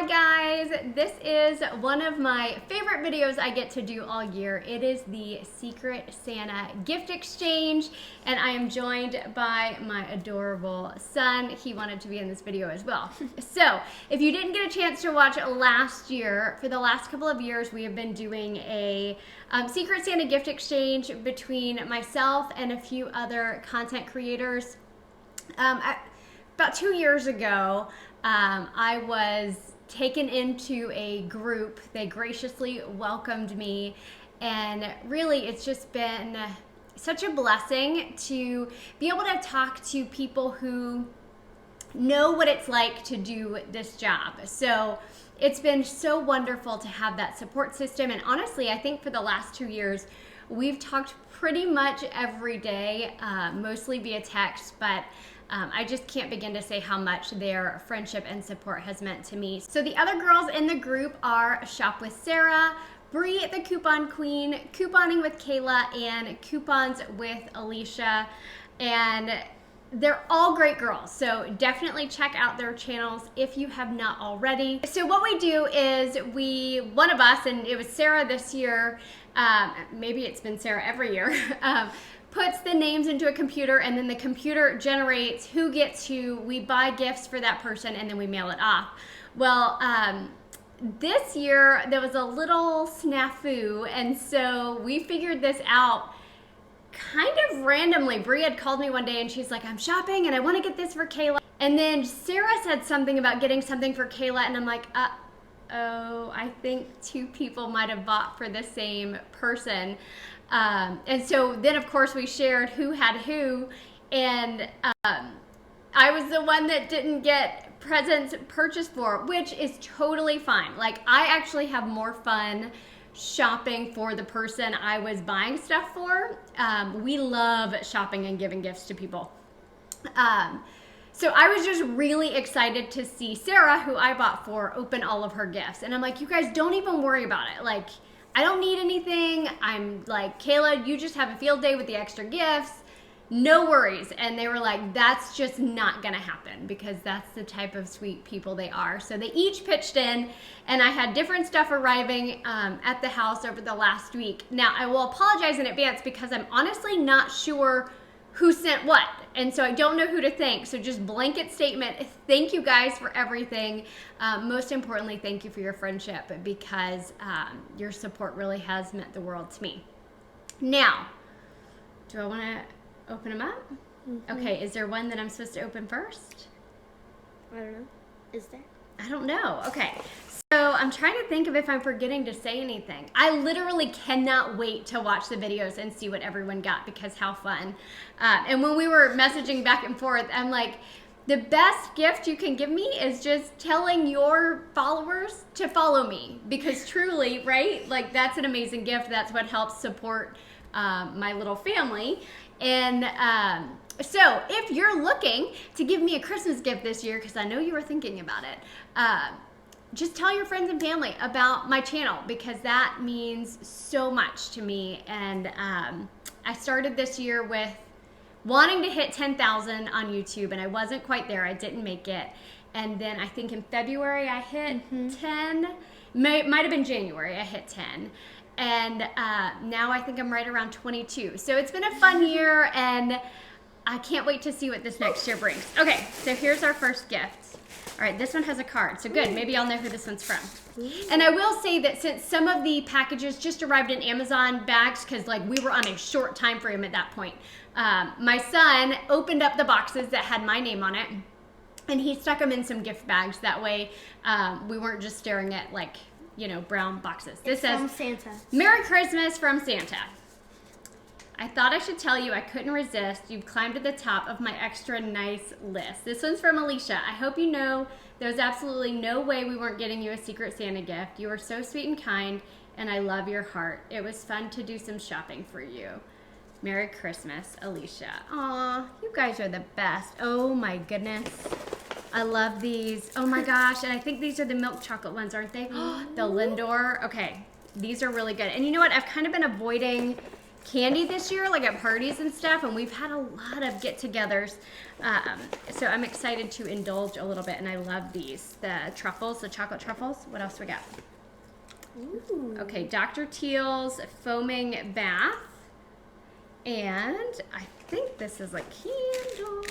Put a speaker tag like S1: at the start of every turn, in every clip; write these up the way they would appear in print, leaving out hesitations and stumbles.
S1: Hi guys, this is one of my favorite videos I get to do all year. It is the Secret Santa gift exchange, and I am joined by my adorable son. He wanted to be in this video as well. So if you didn't get a chance to watch last year, for the last couple of years we have been doing a Secret Santa gift exchange between myself and a few other content creators. About 2 years ago, I was taken into a group. They graciously welcomed me, and really it's just been such a blessing to be able to talk to people who know what it's like to do this job. So it's been so wonderful to have that support system, and honestly I think for the last 2 years we've talked pretty much every day, mostly via text, but I just can't begin to say how much their friendship and support has meant to me. So the other girls in the group are Shop with Sarah, Bree the Coupon Queen, Couponing with Kayla, and Coupons with Alicia. And they're all great girls, so definitely check out their channels if you have not already. So what we do is one of us, and it was Sarah this year, maybe it's been Sarah every year, puts the names into a computer, and then the computer generates who gets who. We buy gifts for that person, and then we mail it off. Well, this year there was a little snafu, and so we figured this out kind of randomly. Bree had called me one day and she's like, I'm shopping and I want to get this for Kayla. And then Sarah said something about getting something for Kayla, and I'm like, oh, I think two people might have bought for the same person. And so then of course we shared who had who, and I was the one that didn't get presents purchased for, which is totally fine. Like, I actually have more fun shopping for the person I was buying stuff for. We love shopping and giving gifts to people. So I was just really excited to see Sarah, who I bought for, open all of her gifts. And I'm like, you guys don't even worry about it. Like, I don't need anything. I'm like, Kayla, you just have a field day with the extra gifts. No worries. And they were like, that's just not gonna happen, because that's the type of sweet people they are. So they each pitched in, and I had different stuff arriving at the house over the last week. Now, I will apologize in advance because I'm honestly not sure who sent what, and so I don't know who to thank. So just blanket statement, thank you guys for everything. Most importantly, thank you for your friendship, because your support really has meant the world to me. Now, do I want to open them up? Mm-hmm. Okay, is there one that I'm supposed to open first?
S2: I don't know. Is there?
S1: I don't know. Okay, so I'm trying to think of if I'm forgetting to say anything. I literally cannot wait to watch the videos and see what everyone got, because how fun. And when we were messaging back and forth, I'm like, the best gift you can give me is just telling your followers to follow me, because truly, right? Like, that's an amazing gift. That's what helps support my little family. And so if you're looking to give me a Christmas gift this year, because I know you were thinking about it, just tell your friends and family about my channel, because that means so much to me. And I started this year with wanting to hit 10,000 on YouTube, and I wasn't quite there. I didn't make it. And then I think in February I hit 10. Might have been January I hit 10. And now I think I'm right around 22. So it's been a fun year, and I can't wait to see what this next year brings. Okay, so here's our first gift. All right, this one has a card, so good. Maybe I'll know who this one's from. And I will say that since some of the packages just arrived in Amazon bags, because like we were on a short time frame at that point, my son opened up the boxes that had my name on it, and he stuck them in some gift bags. That way we weren't just staring at, like, you know, brown boxes. This says,
S2: from Santa.
S1: Merry Christmas from Santa. I thought I should tell you I couldn't resist. You've climbed to the top of my extra nice list. This one's from Alicia. I hope you know there's absolutely no way we weren't getting you a Secret Santa gift. You are so sweet and kind, and I love your heart. It was fun to do some shopping for you. Merry Christmas, Alicia. Aw, you guys are the best. Oh my goodness. I love these. Oh my gosh, and I think these are the milk chocolate ones, aren't they? The Lindor. Okay, these are really good. And you know what? I've kind of been avoiding candy this year, like at parties and stuff, and we've had a lot of get-togethers. So I'm excited to indulge a little bit, and I love these. The truffles, the chocolate truffles. What else we got?
S2: Ooh.
S1: Okay, Dr. Teal's foaming bath. And I think this is a candle.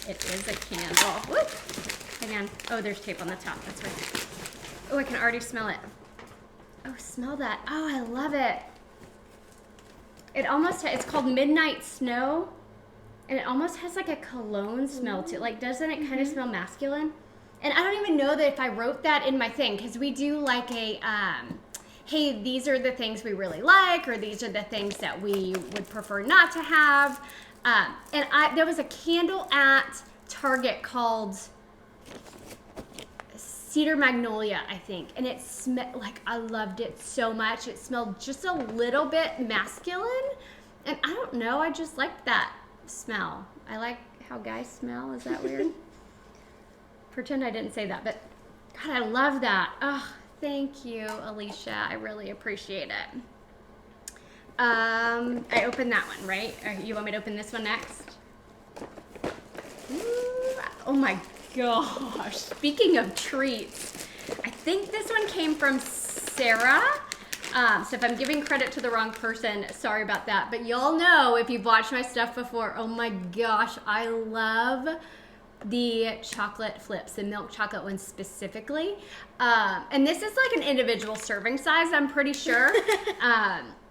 S1: It is a candle. Whoop. Hang on. Oh, there's tape on the top. That's right. Oh, I can already smell it. Oh, smell that. Oh, I love it. It almost, it's called Midnight Snow. And it almost has like a cologne smell to it. Like, doesn't it kind of smell masculine? And I don't even know that if I wrote that in my thing, because we do like a, hey, these are the things we really like, or these are the things that we would prefer not to have. And there was a candle at Target called Cedar Magnolia, I think, and it smelled like, I loved it so much. It smelled just a little bit masculine, and I don't know, I just liked that smell. I like how guys smell. Is that weird? Pretend I didn't say that, but God, I love that. Oh, thank you, Alicia. I really appreciate it. I opened that one, right? You want me to open this one next? Ooh, oh my gosh. Speaking of treats, I think this one came from Sarah. So if I'm giving credit to the wrong person, sorry about that. But y'all know, if you've watched my stuff before, oh my gosh, I love the chocolate flips, the milk chocolate ones specifically. And this is like an individual serving size, I'm pretty sure.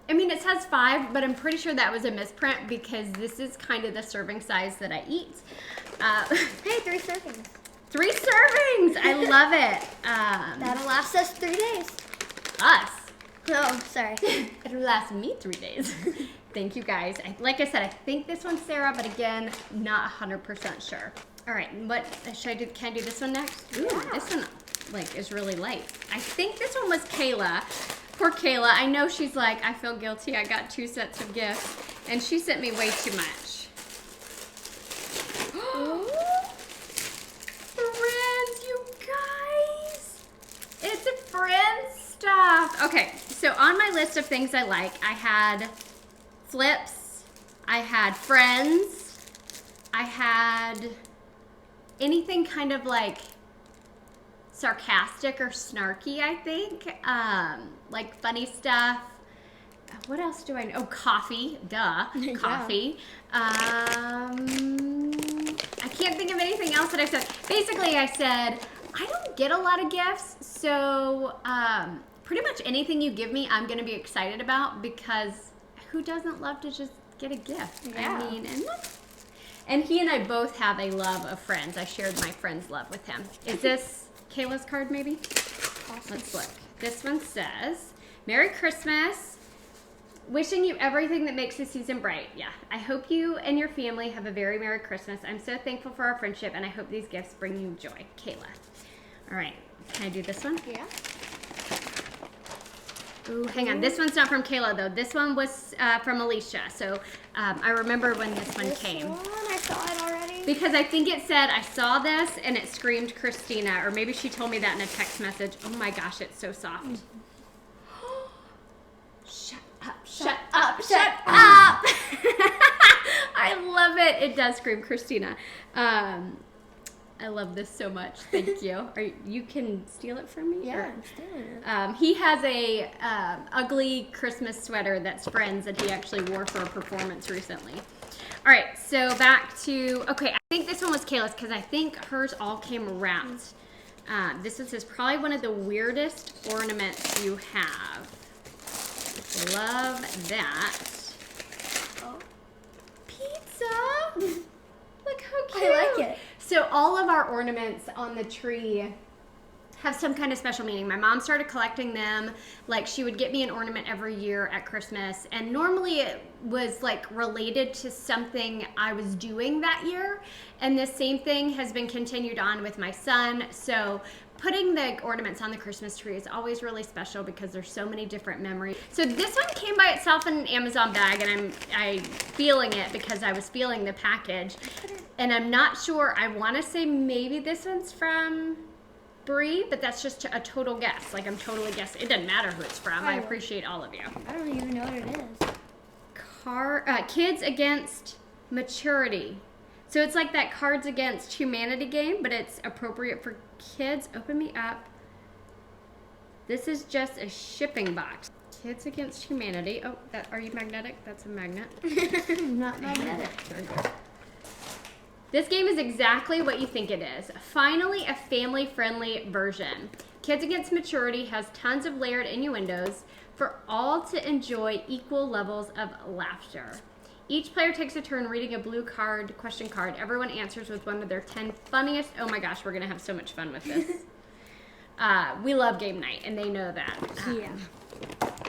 S1: I mean, it says 5, but I'm pretty sure that was a misprint because this is kind of the serving size that I eat.
S2: Hey, 3 servings.
S1: 3 servings! I love it.
S2: That'll last us 3 days.
S1: Us.
S2: Oh, sorry.
S1: It'll last me 3 days. Thank you guys. Like I said, I think this one's Sarah, but again, not 100% sure. All right, what should I do? Can I do this one next? Ooh,
S2: Yeah.
S1: This one like is really light. I think this one was Kayla. Poor Kayla. I know she's like, I feel guilty. I got 2 sets of gifts, and she sent me way too much. Friends, you guys. It's a Friends stuff. Okay, so on my list of things I like, I had flips, I had Friends, I had anything kind of like sarcastic or snarky, I think. Like funny stuff. What else do I know? Oh, coffee. Duh.
S2: Yeah.
S1: Coffee. I can't think of anything else that I said. Basically, I said, I don't get a lot of gifts, so pretty much anything you give me, I'm going to be excited about, because who doesn't love to just get a gift?
S2: Yeah.
S1: I mean, and he and I both have a love of Friends. I shared my Friends love with him. Is this Kayla's card, maybe?
S2: Awesome.
S1: Let's look. This one says, Merry Christmas. Wishing you everything that makes the season bright. Yeah. I hope you and your family have a very Merry Christmas. I'm so thankful for our friendship, and I hope these gifts bring you joy. Kayla. All right. Can I do this one?
S2: Yeah.
S1: Ooh, hang on. This one's not from Kayla, though. This one was from Alicia. So I remember when this one came.
S2: This one, I saw it already.
S1: Because I think it said, I saw this, and it screamed Christina. Or maybe she told me that in a text message. Oh my gosh, it's so soft. Shut up, shut up, shut up. I love it. It does scream Christina. I love this so much. Thank you. You can steal it from me?
S2: Yeah,
S1: Or-
S2: I'm stealing it.
S1: he has a ugly Christmas sweater that's Friends that he actually wore for a performance recently. All right, so back to, okay, I think this one was Kayla's because I think hers all came wrapped. This is probably one of the weirdest ornaments you have. Love that.
S2: Oh,
S1: Pizza! Look how cute.
S2: I like it.
S1: So all of our ornaments on the tree have some kind of special meaning. My mom started collecting them. Like, she would get me an ornament every year at Christmas, and normally it was like related to something I was doing that year, and the same thing has been continued on with my son. So putting the ornaments on the Christmas tree is always really special because there's so many different memories. So this one came by itself in an Amazon bag, and I'm feeling it because I was feeling the package, and I'm not sure. I want to say maybe this one's from Brie, but that's just a total guess. Like, I'm totally guessing. It doesn't matter who it's from. I appreciate all of you.
S2: I don't even know what it is.
S1: Kids Against Maturity. So it's like that Cards Against Humanity game, but it's appropriate for kids. Open me up. This is just a shipping box. Kids Against Humanity. Oh, are you magnetic? That's a magnet.
S2: Not magnetic.
S1: This game is exactly what you think it is. Finally, a family-friendly version. Kids Against Maturity has tons of layered innuendos for all to enjoy equal levels of laughter. Each player takes a turn reading a blue question card. Everyone answers with one of their 10 funniest. Oh my gosh, we're gonna have so much fun with this. We love game night, and they know that.
S2: Yeah.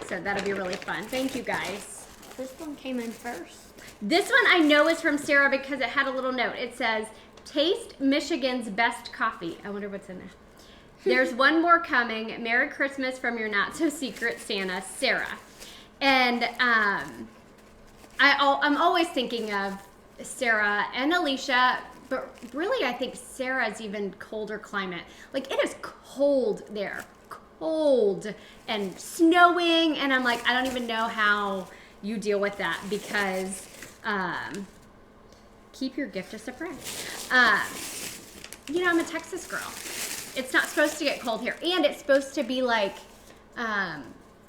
S1: So that'll be really fun. Thank you, guys.
S2: This one came in first.
S1: This one I know is from Sarah because it had a little note. It says, taste Michigan's best coffee. I wonder what's in there. There's one more coming. Merry Christmas from your not-so-secret Santa, Sarah. And I'm always thinking of Sarah and Alicia, but really I think Sarah's even colder climate. Like, it is cold there. Cold and snowing, and I'm like, I don't even know how you deal with that because keep your gift a surprise. You know, I'm a Texas girl. It's not supposed to get cold here, and it's supposed to be like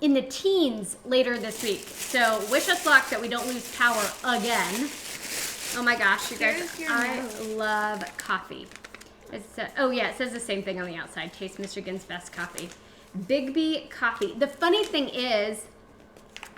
S1: in the teens later this week. So wish us luck that we don't lose power again. Oh my gosh, you guys, I love coffee. Oh yeah, it says the same thing on the outside. Taste Michigan's best coffee. Bigby Coffee. The funny thing is,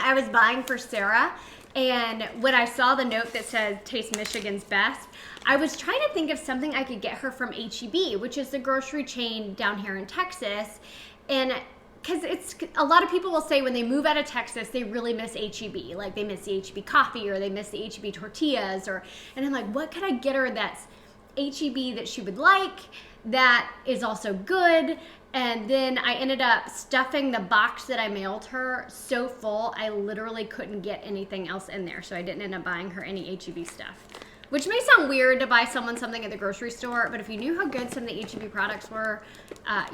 S1: I was buying for Sarah, and when I saw the note that said Taste Michigan's best, I was trying to think of something I could get her from H-E-B, which is the grocery chain down here in Texas. And because a lot of people will say when they move out of Texas, they really miss H-E-B. Like, they miss the H-E-B coffee, or they miss the H-E-B tortillas, and I'm like, what could I get her that's H-E-B that she would like, that is also good? And then I ended up stuffing the box that I mailed her so full, I literally couldn't get anything else in there. So I didn't end up buying her any H-E-B stuff. Which may sound weird to buy someone something at the grocery store, but if you knew how good some of the H-E-B products were,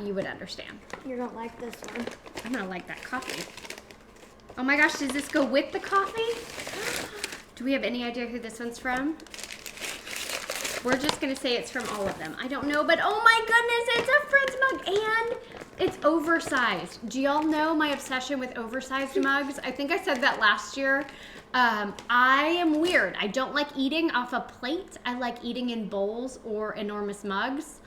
S1: you would understand.
S2: You don't like this one.
S1: I'm gonna like that coffee. Oh my gosh, does this go with the coffee? Do we have any idea who this one's from? We're just gonna say it's from all of them. I don't know, but oh my goodness, it's a Friends mug, and it's oversized. Do y'all know my obsession with oversized mugs? I think I said that last year. I am weird. I don't like eating off a plate. I like eating in bowls or enormous mugs.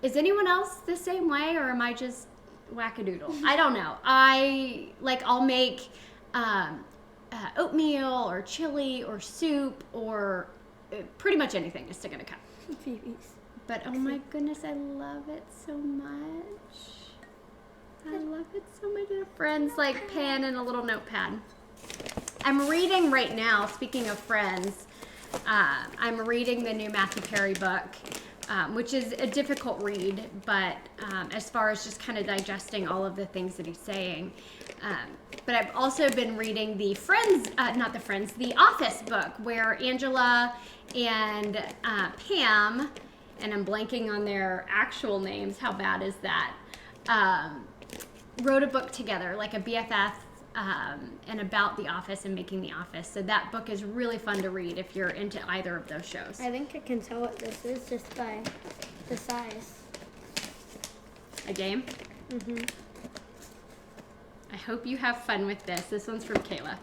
S1: Is anyone else the same way, or am I just wackadoodle? I don't know. I'll make oatmeal or chili or soup or pretty much anything to stick in a cup.
S2: Phoebe's.
S1: But oh my goodness, I love it so much. I love it so much. Friends like pen and a little notepad. I'm reading right now, speaking of Friends, I'm reading the new Matthew Perry book, which is a difficult read, but as far as just kind of digesting all of the things that he's saying. But I've also been reading the The Office book, where Angela and Pam, and I'm blanking on their actual names, how bad is that, wrote a book together, like a BFF, and about The Office and making The Office. So that book is really fun to read if you're into either of those shows.
S2: I think I can tell what this is just by the size.
S1: A game?
S2: Mm-hmm.
S1: I hope you have fun with this. This one's from Kayla.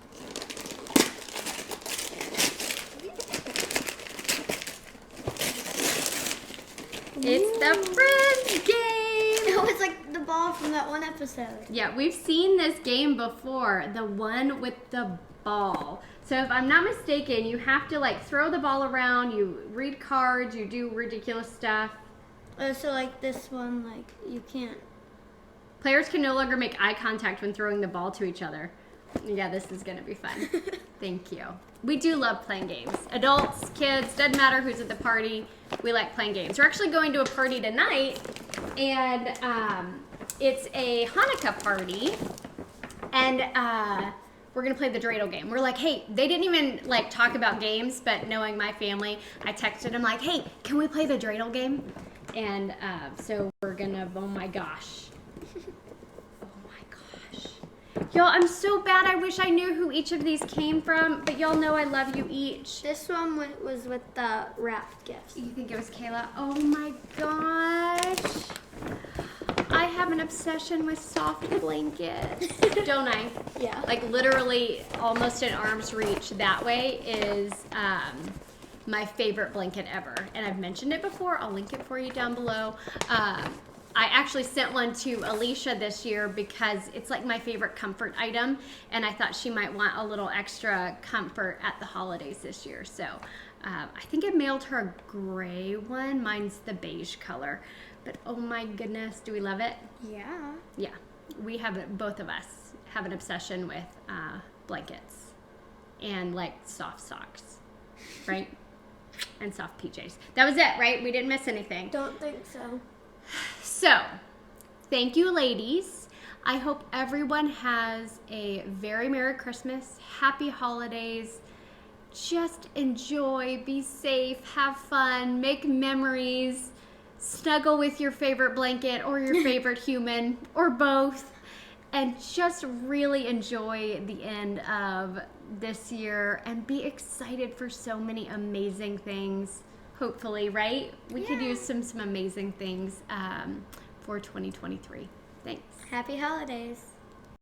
S1: It's the Friends game!
S2: Oh, it's like the ball from that one episode.
S1: Yeah, we've seen this game before, the one with the ball. So if I'm not mistaken, you have to like throw the ball around, you read cards, you do ridiculous stuff.
S2: So like this one, like you can't.
S1: Players can no longer make eye contact when throwing the ball to each other. Yeah, this is gonna be fun. Thank you. We do love playing games. Adults, kids, doesn't matter who's at the party, we like playing games. We're actually going to a party tonight, and it's a Hanukkah party, and we're gonna play the dreidel game. We're like, hey, they didn't even like talk about games, but knowing my family, I texted them like, hey, can we play the dreidel game? And so we're gonna, oh my gosh. Oh my gosh. Y'all, I'm so bad. I wish I knew who each of these came from, but y'all know I love you each.
S2: This one was with the wrapped gifts.
S1: You think it was Kayla? Oh my gosh. I have an obsession with soft blankets, don't I?
S2: Yeah.
S1: Like literally almost in arm's reach that way is my favorite blanket ever. And I've mentioned it before. I'll link it for you down below. I actually sent one to Alicia this year because it's like my favorite comfort item. And I thought she might want a little extra comfort at the holidays this year. So I think I mailed her a gray one. Mine's the beige color. But oh my goodness, do we love it?
S2: Yeah.
S1: Yeah, we have it, both of us have an obsession with blankets and like soft socks, right? And soft PJs. That was it, right? We didn't miss anything.
S2: Don't think so.
S1: So, thank you, ladies. I hope everyone has a very Merry Christmas, Happy Holidays. Just enjoy, be safe, have fun, make memories. Snuggle with your favorite blanket or your favorite human or both, and just really enjoy the end of this year and be excited for so many amazing things. Hopefully, right? We could use some amazing things for 2023. Thanks.
S2: Happy holidays.